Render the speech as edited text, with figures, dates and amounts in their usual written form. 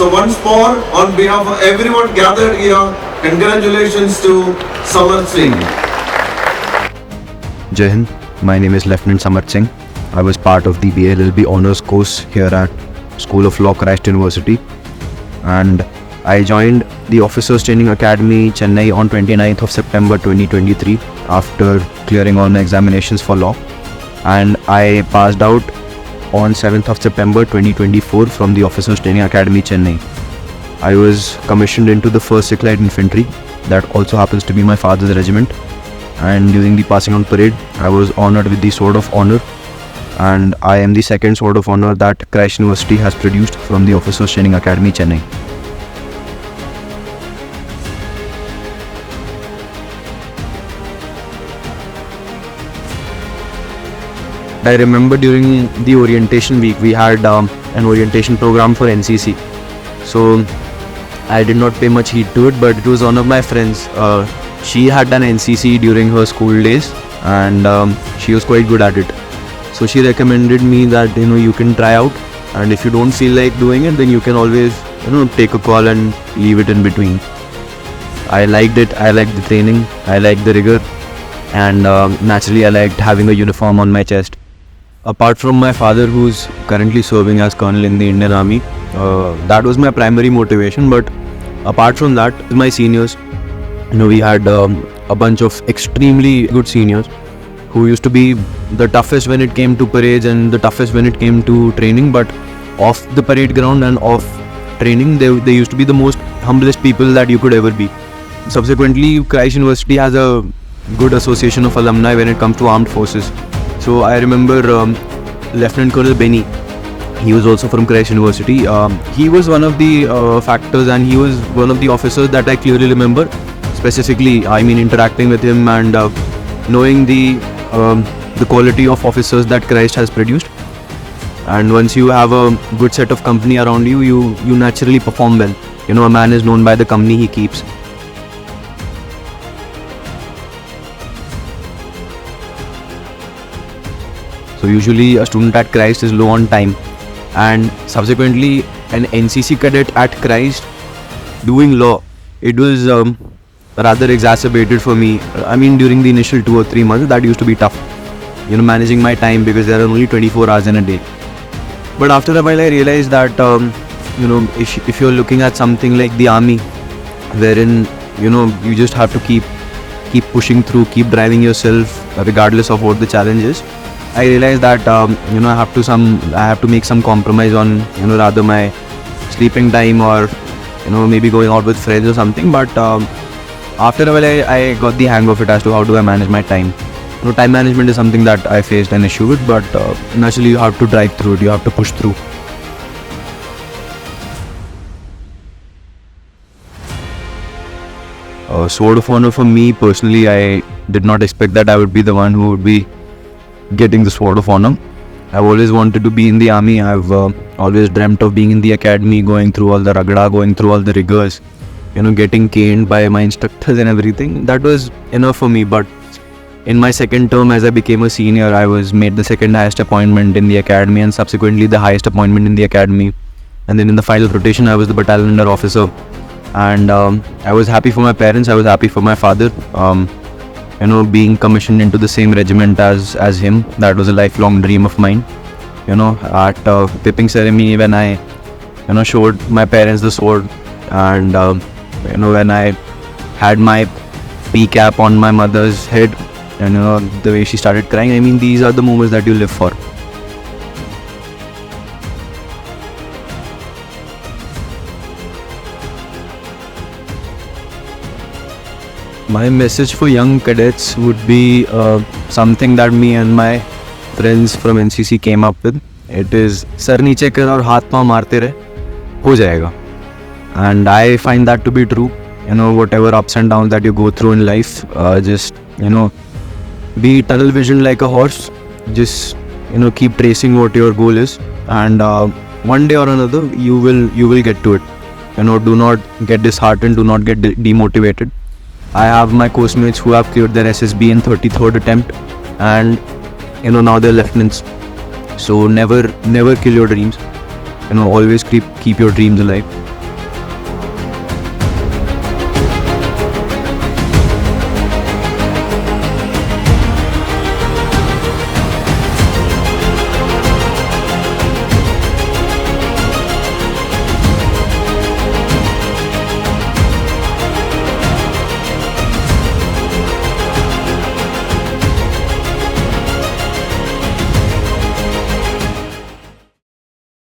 So once more, on behalf of everyone gathered here, congratulations to Samarth Singh. Jai Hind. My name is Lieutenant Samarth Singh. I was part of the BLLB Honours course here at School of Law, Christ University, and I joined the Officers Training Academy, Chennai on 29th of September 2023 after clearing all my examinations for law, and I passed out on 7th of September 2024 from the Officers Training Academy, Chennai. I was commissioned into the 1st Sikh Light Infantry, that also happens to be my father's regiment, and during the passing out parade, I was honoured with the Sword of Honour, and I am the second Sword of Honour that Christ University has produced from the Officers Training Academy, Chennai. I remember during the orientation week, we had an orientation program for NCC. So I did not pay much heed to it, but it was one of my friends. She had done NCC during her school days, and she was quite good at it. So she recommended me that you can try out, and if you don't feel like doing it, then you can always take a call and leave it in between. I liked it. I liked the training. I liked the rigor, and naturally I liked having a uniform on my chest. Apart from my father, who's currently serving as Colonel in the Indian Army, that was my primary motivation. But apart from that, my seniors, we had a bunch of extremely good seniors who used to be the toughest when it came to parades and the toughest when it came to training. But off the parade ground and off training, they used to be the most humblest people that you could ever be. Subsequently, Christ University has a good association of alumni when it comes to armed forces. So I remember Lieutenant Colonel Benny. He was also from Christ University. He was one of the factors, and he was one of the officers that I clearly remember. Specifically, I mean, interacting with him and knowing the quality of officers that Christ has produced. And once you have a good set of company around you, you naturally perform well. A man is known by the company he keeps. So usually a student at Christ is low on time, and subsequently an NCC cadet at Christ doing law, it was rather exacerbated for me. I mean, during the initial 2 or 3 months, that used to be tough, managing my time, because there are only 24 hours in a day. But after a while I realized that if you're looking at something like the army, wherein you just have to keep pushing through, keep driving yourself regardless of what the challenge is, I realized that I have to make some compromise on rather my sleeping time, or maybe going out with friends or something. But after a while I got the hang of it as to how do I manage my time. Time management is something that I faced an issue with, but naturally you have to drive through it, you have to push through. Sword of Honor, for me personally, I did not expect that I would be the one who would be getting the Sword of Honor. I've always wanted to be in the army. I've always dreamt of being in the academy, going through all the ragda, going through all the rigors, getting caned by my instructors and everything. That was enough for me. But in my second term, as I became a senior, I was made the second highest appointment in the academy, and subsequently the highest appointment in the academy. And then in the final rotation, I was the battalion under officer. And I was happy for my parents, I was happy for my father. Being commissioned into the same regiment as him, that was a lifelong dream of mine. At tipping ceremony, when I showed my parents the sword, and when I had my P cap on my mother's head, and the way she started crying, I mean, these are the moments that you live for. My message for young cadets would be something that me and my friends from NCC came up with. It is, sar niche kar aur haath pav marte rahe, ho jayega. And I find that to be true. Whatever ups and downs that you go through in life, just be tunnel vision like a horse. Just keep tracing what your goal is, and one day or another you will get to it. Do not get disheartened, do not get demotivated. I have my course mates who have cleared their SSB in 33rd attempt, and now they're lieutenants. So never kill your dreams. Always keep your dreams alive.